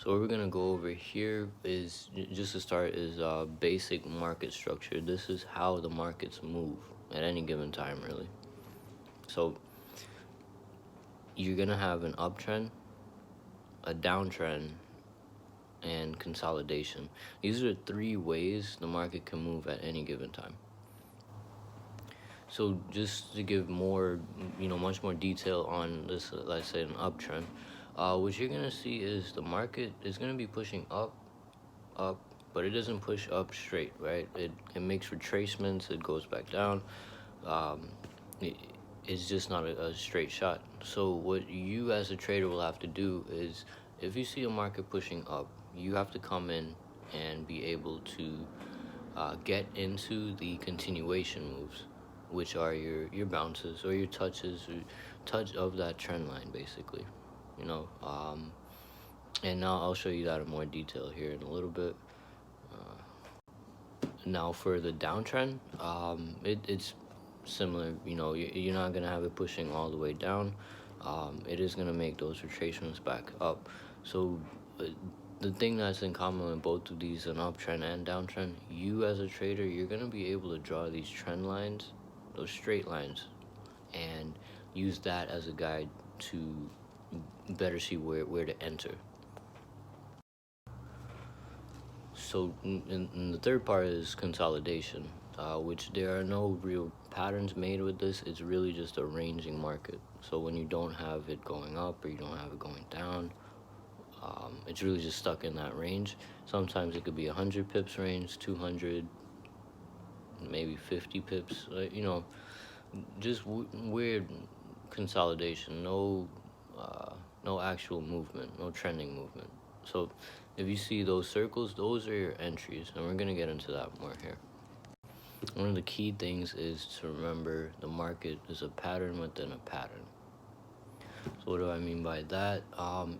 So what we're gonna go over here is just to start is basic market structure. This is how the markets move at any given time, really. So you're gonna have an uptrend, a downtrend, and consolidation. These are three ways the market can move at any given time. So just to give more, much more detail on this, let's say an uptrend, what you're gonna see is the market is gonna be pushing up, but it doesn't push up straight, right? It makes retracements, it goes back down. Um, it, it's just not a straight shot. So what you as a trader will have to do is, if you see a market pushing up, you have to come in and be able to get into the continuation moves, which are your bounces or your touches, or touch of that trend line, basically. You know, and now I'll show you that in more detail here in a little bit. Now for the downtrend, it's similar. You're not gonna have it pushing all the way down. It is gonna make those retracements back up. So uh, the thing that's in common with both of these, an uptrend and downtrend, you as a trader, you're gonna be able to draw these trend lines, those straight lines, and use that as a guide to better see where to enter. So, and the third part is consolidation, which there are no real patterns made with this. It's really just a ranging market. So when you don't have it going up or you don't have it going down, it's really just stuck in that range. Sometimes it could be 100 pips range, 200, maybe 50 pips. Just weird consolidation. No actual movement, no trending movement. So if you see those circles, those are your entries, and we're gonna get into that more here. One of the key things is to remember the market is a pattern within a pattern. So what do I mean by that?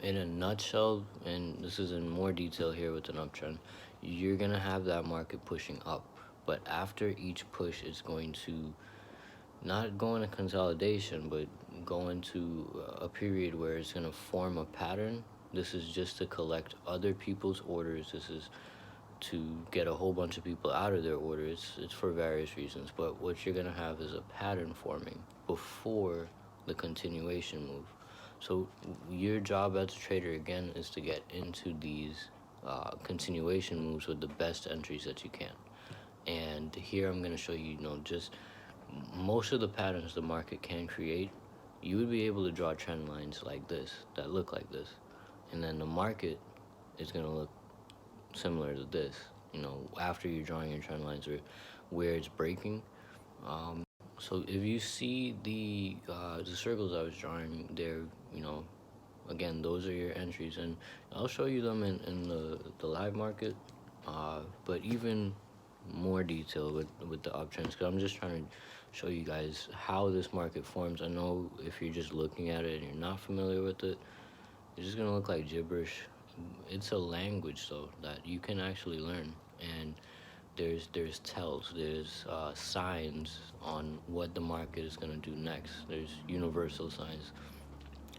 In a nutshell, and this is in more detail here with an uptrend, you're gonna have that market pushing up, but after each push, it's going to not go into consolidation, but go into a period where it's going to form a pattern. This is just to collect other people's orders. This is to get a whole bunch of people out of their orders. It's for various reasons. But what you're going to have is a pattern forming before the continuation move. So your job as a trader, again, is to get into these continuation moves with the best entries that you can. And here I'm going to show you, just most of the patterns the market can create. You would be able to draw trend lines like this that look like this, and then the market is going to look similar to this, after you're drawing your trend lines or where it's breaking. So if you see the circles I was drawing there, again, those are your entries, and I'll show you them in the live market, but even more detail with the uptrends, because I'm just trying to show you guys how this market forms. I know if you're just looking at it and you're not familiar with it, it's just gonna look like gibberish. It's a language though that you can actually learn, and there's tells, there's signs on what the market is gonna do next. There's universal signs.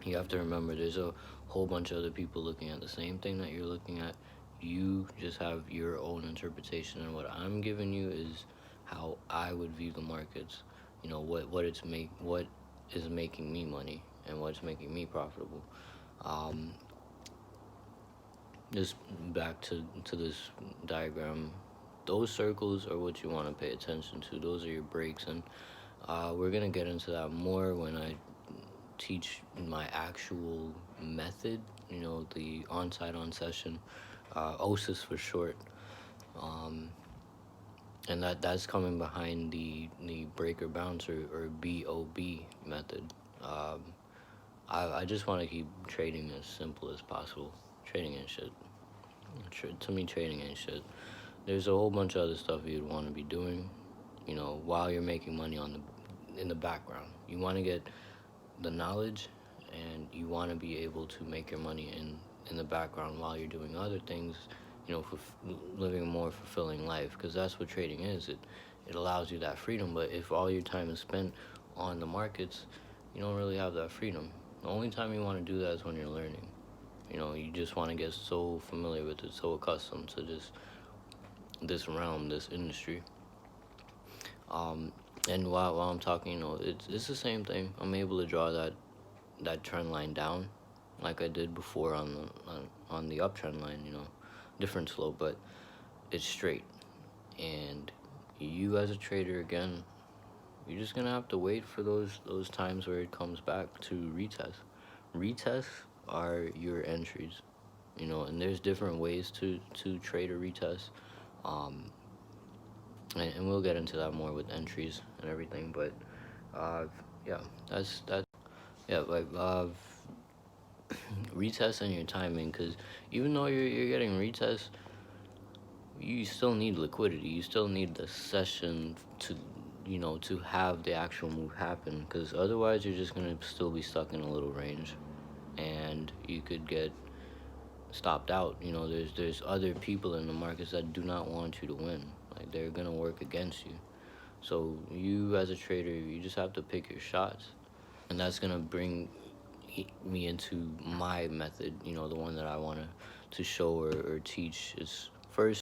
You have to remember there's a whole bunch of other people looking at the same thing that you're looking at. You just have your own interpretation, and what I'm giving you is how I would view the markets. What is making me money and what's making me profitable. Um, just back to this diagram. Those circles are what you want to pay attention to. Those are your breaks, and we're gonna get into that more when I teach my actual method, the on-site on-session, OSIS for short, and that's coming behind the breaker bounce or BOB method. Um, I just want to keep trading as simple as possible. Trading ain't shit. To me, trading ain't shit. There's a whole bunch of other stuff you'd want to be doing, while you're making money in the background. You want to get the knowledge, and you want to be able to make your money in the background while you're doing other things, for living a more fulfilling life, because that's what trading is. It allows you that freedom. But if all your time is spent on the markets, you don't really have that freedom. The only time you want to do that is when you're learning. You know, you just want to get so familiar with it, so accustomed to this realm, this industry. Um, and while I'm talking, you know, it's the same thing. I'm able to draw that trend line down, like I did before on the uptrend line. You know, different slope, but it's straight. And you as a trader, again, you're just gonna have to wait for those times where it comes back to retest. Retests are your entries, you know, and there's different ways to trade a retest. Um, and we'll get into that more with entries and everything. But uh, yeah, that's yeah, like retest and your timing, because even though you're getting retests, you still need liquidity. You still need the session to, you know, to have the actual move happen, because otherwise you're just gonna still be stuck in a little range, and you could get stopped out. You know, there's other people in the markets that do not want you to win. Like, they're gonna work against you. So you as a trader, you just have to pick your shots, and that's gonna bring me into my method. You know, the one that I want to show or teach is first